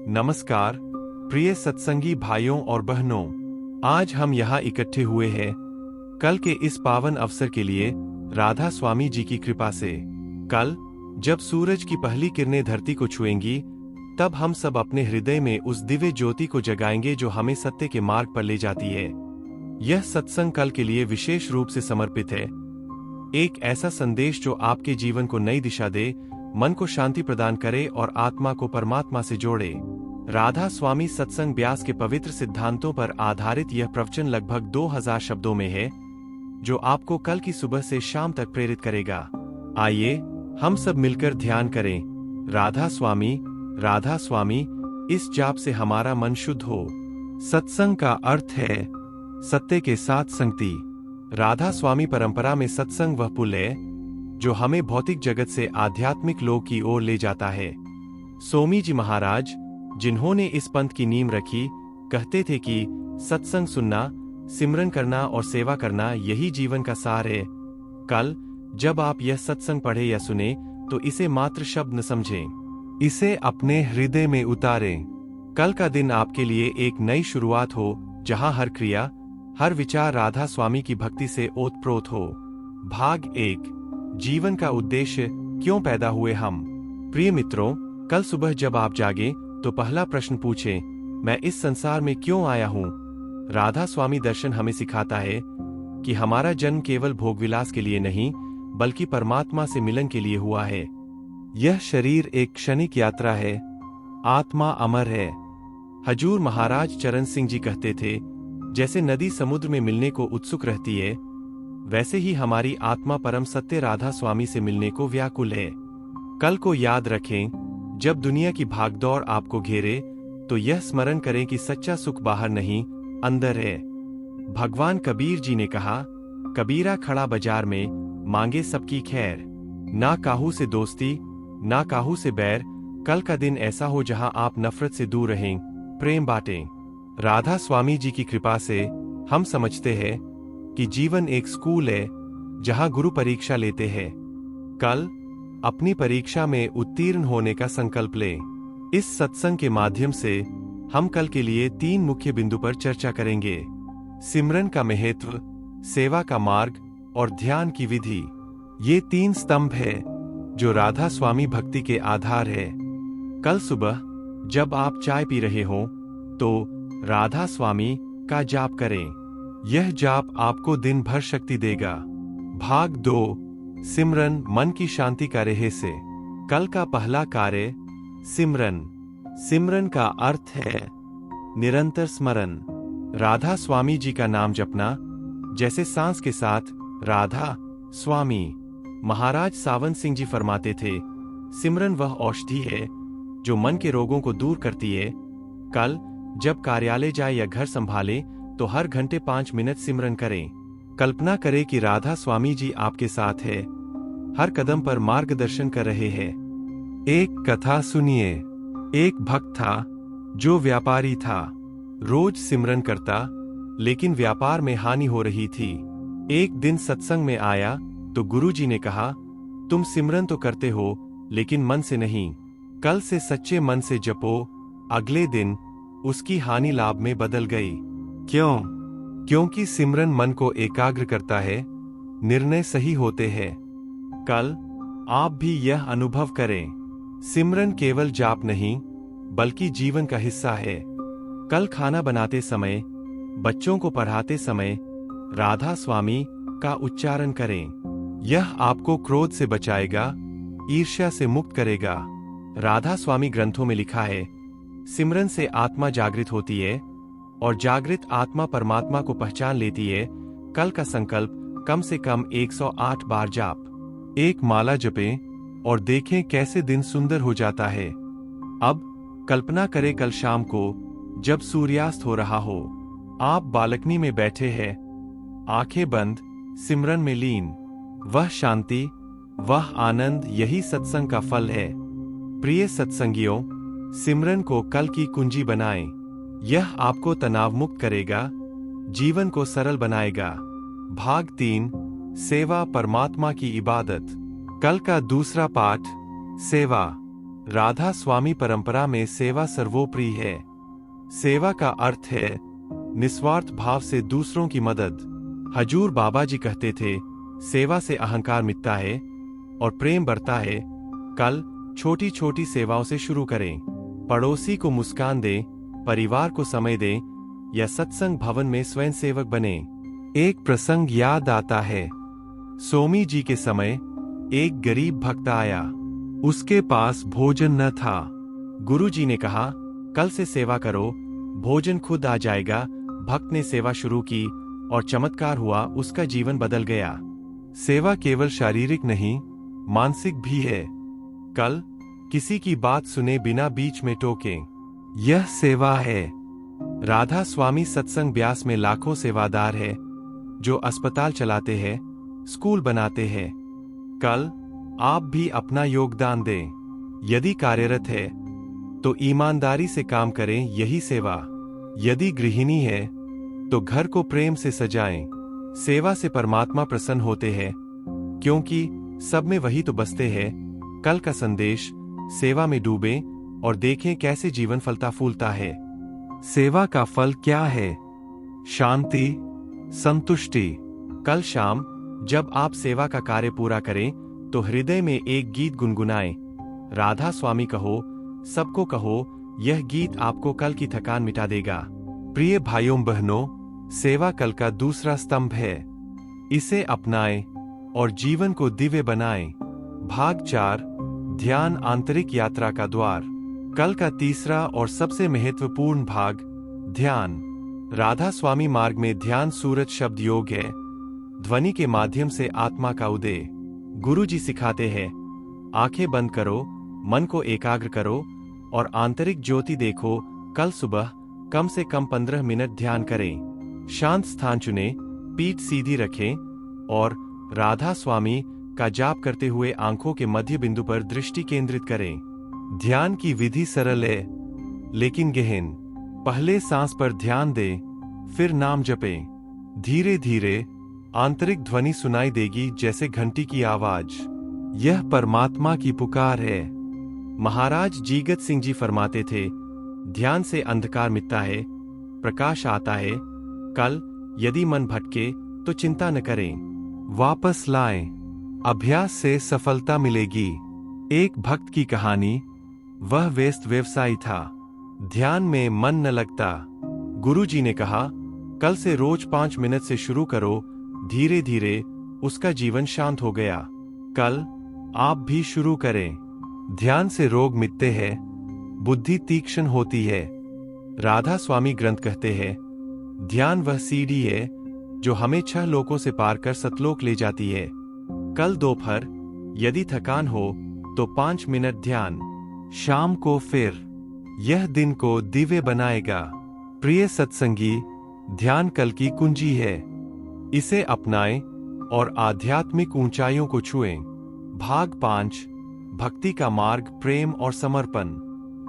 नमस्कार प्रिय सत्संगी भाइयों और बहनों, आज हम यहाँ इकट्ठे हुए हैं कल के इस पावन अवसर के लिए राधा स्वामी जी की कृपा से। कल जब सूरज की पहली किरणें धरती को छुएंगी, तब हम सब अपने हृदय में उस दिव्य ज्योति को जगाएंगे जो हमें सत्य के मार्ग पर ले जाती है। यह सत्संग कल के लिए विशेष रूप से समर्पित है, एक ऐसा संदेश जो आपके जीवन को नई दिशा दे, मन को शांति प्रदान करे और आत्मा को परमात्मा से जोड़े। राधा स्वामी सत्संग व्यास के पवित्र सिद्धांतों पर आधारित यह प्रवचन लगभग 2000 शब्दों में है, जो आपको कल की सुबह से शाम तक प्रेरित करेगा। आइए हम सब मिलकर ध्यान करें। राधा स्वामी, इस जाप से हमारा मन शुद्ध हो। सत्संग का अर्थ है सत्य के साथ संगति। राधा स्वामी परंपरा में सत्संग वह पुल है जो हमें भौतिक जगत से आध्यात्मिक लोक की ओर ले जाता है। स्वामी जी महाराज, जिन्होंने इस पंथ की नींव रखी, कहते थे कि सत्संग सुनना, सिमरन करना और सेवा करना यही जीवन का सार है। कल जब आप यह सत्संग पढ़े या सुने तो इसे मात्र शब्द न समझें, इसे अपने हृदय में उतारें। कल का दिन आपके लिए एक नई शुरुआत हो, जहां हर क्रिया, हर विचार राधा स्वामी की भक्ति से ओतप्रोत हो। भाग 1, जीवन का उद्देश्य, क्यों पैदा हुए हम। प्रिय मित्रों, कल सुबह जब आप जागे तो पहला प्रश्न पूछें, मैं इस संसार में क्यों आया हूँ। राधा स्वामी दर्शन हमें सिखाता है कि हमारा जन्म केवल भोगविलास के लिए नहीं, बल्कि परमात्मा से मिलन के लिए हुआ है। यह शरीर एक क्षणिक यात्रा है, आत्मा अमर है। हजूर महाराज चरण सिंह जी कहते थे, जैसे नदी समुद्र में मिलने को उत्सुक रहती है, वैसे ही हमारी आत्मा परम सत्य राधा स्वामी से मिलने को व्याकुल है। कल को याद रखें, जब दुनिया की भागदौड़ आपको घेरे तो यह स्मरण करें कि सच्चा सुख बाहर नहीं, अंदर है। भगवान कबीर जी ने कहा, कबीरा खड़ा बाजार में, मांगे सबकी खैर। ना काहू से दोस्ती, ना काहू से बैर। कल का दिन ऐसा हो जहां आप नफरत से दूर रहें, प्रेम बांटें। राधा स्वामी जी की कृपा से हम समझते हैं कि जीवन एक स्कूल है जहां गुरु परीक्षा लेते हैं। कल अपनी परीक्षा में उत्तीर्ण होने का संकल्प लें। इस सत्संग के माध्यम से हम कल के लिए 3 मुख्य बिंदु पर चर्चा करेंगे: सिमरन का महत्व, सेवा का मार्ग और ध्यान की विधि। ये 3 स्तंभ है जो राधा स्वामी भक्ति के आधार है। कल सुबह जब आप चाय पी रहे हो तो राधा स्वामी का जाप करें। यह जाप आपको दिन भर शक्ति देगा। भाग 2, सिमरन, मन की शांति का रहस्य। कल का पहला कार्य सिमरन। सिमरन का अर्थ है निरंतर स्मरण। राधा स्वामी जी का नाम जपना, जैसे सांस के साथ राधा स्वामी। महाराज सावन सिंह जी फरमाते थे, सिमरन वह औषधि है जो मन के रोगों को दूर करती है। कल जब कार्यालय जाए या घर संभाले तो हर घंटे 5 मिनट सिमरन करें। कल्पना करें कि राधा स्वामी जी आपके साथ है, हर कदम पर मार्गदर्शन कर रहे हैं। एक कथा सुनिए। एक भक्त था जो व्यापारी था, रोज सिमरन करता, लेकिन व्यापार में हानि हो रही थी। एक दिन सत्संग में आया तो गुरुजी ने कहा, तुम सिमरन तो करते हो लेकिन मन से नहीं, कल से सच्चे मन से जपो। अगले दिन उसकी हानि लाभ में बदल गई। क्यों? क्योंकि सिमरन मन को एकाग्र करता है, निर्णय सही होते हैं। कल आप भी यह अनुभव करें। सिमरन केवल जाप नहीं, बल्कि जीवन का हिस्सा है। कल खाना बनाते समय, बच्चों को पढ़ाते समय राधा स्वामी का उच्चारण करें। यह आपको क्रोध से बचाएगा, ईर्ष्या से मुक्त करेगा। राधा स्वामी ग्रंथों में लिखा है, सिमरन से आत्मा जागृत होती है और जागृत आत्मा परमात्मा को पहचान लेती है। कल का संकल्प, कम से कम 108 बार जाप। एक माला जपें और देखें कैसे दिन सुंदर हो जाता है। अब कल्पना करें कल शाम को जब सूर्यास्त हो रहा हो, आप बालकनी में बैठे हैं, आंखें बंद, सिमरन में लीन। वह शांति, वह आनंद, यही सत्संग का फल है। प्रिय सत्संगियों, सिमरन को कल की कुंजी बनाएं। यह आपको तनाव मुक्त करेगा, जीवन को सरल बनाएगा। भाग 3, सेवा, परमात्मा की इबादत। कल का दूसरा पाठ, सेवा। राधा स्वामी परंपरा में सेवा सर्वोपरि है। सेवा का अर्थ है निस्वार्थ भाव से दूसरों की मदद। हजूर बाबा जी कहते थे, सेवा से अहंकार मिटता है और प्रेम बढ़ता है। कल छोटी छोटी सेवाओं से शुरू करें। पड़ोसी को मुस्कान दें, परिवार को समय दें या सत्संग भवन में स्वयंसेवक बने। एक प्रसंग याद आता है। स्वामी जी के समय एक गरीब भक्त आया। उसके पास भोजन न था। गुरु जी ने कहा, कल से सेवा करो, भोजन खुद आ जाएगा। भक्त ने सेवा शुरू की और चमत्कार हुआ, उसका जीवन बदल गया। सेवा केवल शारीरिक नहीं, मानसिक भी है। कल किसी की बात सुने बिना बीच में टोकें, यह सेवा है। राधा स्वामी सत्संग ब्यास में लाखों सेवादार है, जो अस्पताल चलाते हैं, स्कूल बनाते हैं। कल आप भी अपना योगदान दें। यदि कार्यरत है तो ईमानदारी से काम करें, यही सेवा। यदि गृहिणी है तो घर को प्रेम से सजाएं। सेवा से परमात्मा प्रसन्न होते हैं, क्योंकि सब में वही तो बसते हैं। कल का संदेश, सेवा में डूबें और देखें कैसे जीवन फलता फूलता है। सेवा का फल क्या है? शांति, संतुष्टि। कल शाम जब आप सेवा का कार्य पूरा करें तो हृदय में एक गीत गुनगुनाएं। राधा स्वामी कहो, सबको कहो, यह गीत आपको कल की थकान मिटा देगा। प्रिय भाइयों बहनों, सेवा कल का दूसरा स्तंभ है। इसे अपनाएं और जीवन को दिव्य बनाएं। भाग 4, ध्यान आंतरिक यात्रा का द्वार। कल का तीसरा और सबसे महत्वपूर्ण भाग, ध्यान। राधा स्वामी मार्ग में ध्यान सूरज शब्द योग है, ध्वनि के माध्यम से आत्मा का उदय। गुरु जी सिखाते हैं, आंखें बंद करो, मन को एकाग्र करो और आंतरिक ज्योति देखो। कल सुबह कम से कम 15 मिनट ध्यान करें। शांत स्थान चुनें, पीठ सीधी रखें और राधा स्वामी का जाप करते हुए आंखों के मध्य बिंदु पर दृष्टि केंद्रित करें। ध्यान की विधि सरल है लेकिन गहन। पहले सांस पर ध्यान दें, फिर नाम जपें। धीरे धीरे आंतरिक ध्वनि सुनाई देगी, जैसे घंटी की आवाज। यह परमात्मा की पुकार है। महाराज जीगत सिंह जी फरमाते थे, ध्यान से अंधकार मिटता है, प्रकाश आता है। कल यदि मन भटके तो चिंता न करें, वापस लाएं। अभ्यास से सफलता मिलेगी। एक भक्त की कहानी। वह व्यस्त व्यवसायी था, ध्यान में मन न लगता। गुरु जी ने कहा, कल से रोज 5 मिनट से शुरू करो। धीरे धीरे उसका जीवन शांत हो गया। कल आप भी शुरू करें। ध्यान से रोग मिटते हैं, बुद्धि तीक्ष्ण होती है। राधा स्वामी ग्रंथ कहते हैं, ध्यान वह सीढ़ी है जो हमें 6 लोकों से पार कर सतलोक ले जाती है। कल दोपहर यदि थकान हो तो 5 मिनट ध्यान, शाम को फिर। यह दिन को दिव्य बनाएगा। प्रिय सत्संगी, ध्यान कल की कुंजी है। इसे अपनाएं और आध्यात्मिक ऊंचाइयों को छुएं। भाग 5, भक्ति का मार्ग, प्रेम और समर्पण।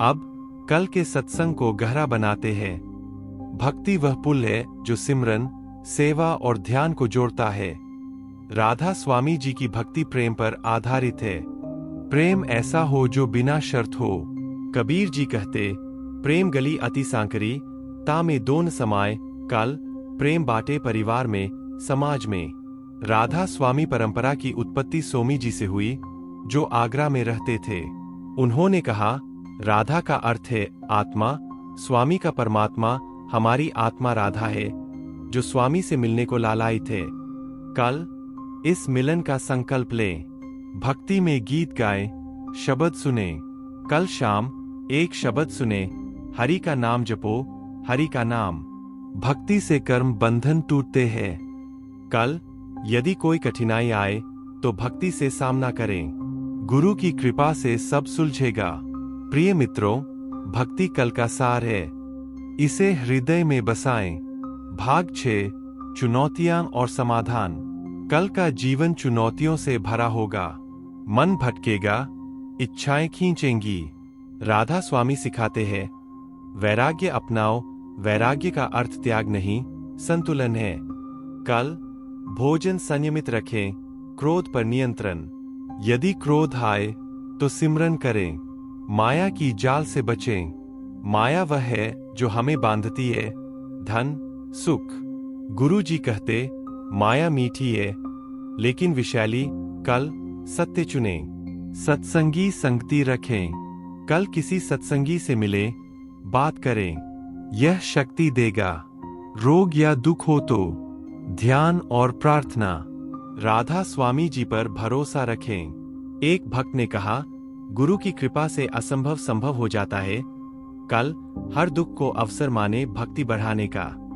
अब कल के सत्संग को गहरा बनाते हैं। भक्ति वह पुल है जो सिमरन, सेवा और ध्यान को जोड़ता है। राधा स्वामी जी की भक्ति प्रेम पर आधारित है। प्रेम ऐसा हो जो बिना शर्त हो। कबीर जी कहते, प्रेम गली अति सांकरी, ता में दोन समाए। कल प्रेम बाटे परिवार में, समाज में। राधा स्वामी परंपरा की उत्पत्ति स्वामी जी से हुई, जो आगरा में रहते थे। उन्होंने कहा, राधा का अर्थ है आत्मा, स्वामी का परमात्मा। हमारी आत्मा राधा है, जो स्वामी से मिलने को लालायित है। कल इस मिलन का संकल्प लें। भक्ति में गीत गाएं, शब्द सुने। कल शाम एक शब्द सुने, हरि का नाम जपो, हरि का नाम। भक्ति से कर्म बंधन टूटते हैं। कल यदि कोई कठिनाई आए तो भक्ति से सामना करें। गुरु की कृपा से सब सुलझेगा। प्रिय मित्रों, भक्ति कल का सार है, इसे हृदय में बसाएं। भाग 6, चुनौतियां और समाधान। कल का जीवन चुनौतियों से भरा होगा। मन भटकेगा, इच्छाएं खींचेंगी। राधा स्वामी सिखाते हैं, वैराग्य अपनाओ। वैराग्य का अर्थ त्याग नहीं, संतुलन है। कल भोजन संयमित रखें, क्रोध पर नियंत्रण। यदि क्रोध आए तो सिमरन करें। माया की जाल से बचें। माया वह है जो हमें बांधती है, धन, सुख। गुरु जी कहते, माया मीठी है लेकिन विषैली। कल सत्य चुने, सत्संगी संगति रखें। कल किसी सत्संगी से मिले, बात करें, यह शक्ति देगा। रोग या दुख हो तो ध्यान और प्रार्थना। राधा स्वामी जी पर भरोसा रखें। एक भक्त ने कहा, गुरु की कृपा से असंभव संभव हो जाता है। कल हर दुख को अवसर माने भक्ति बढ़ाने का।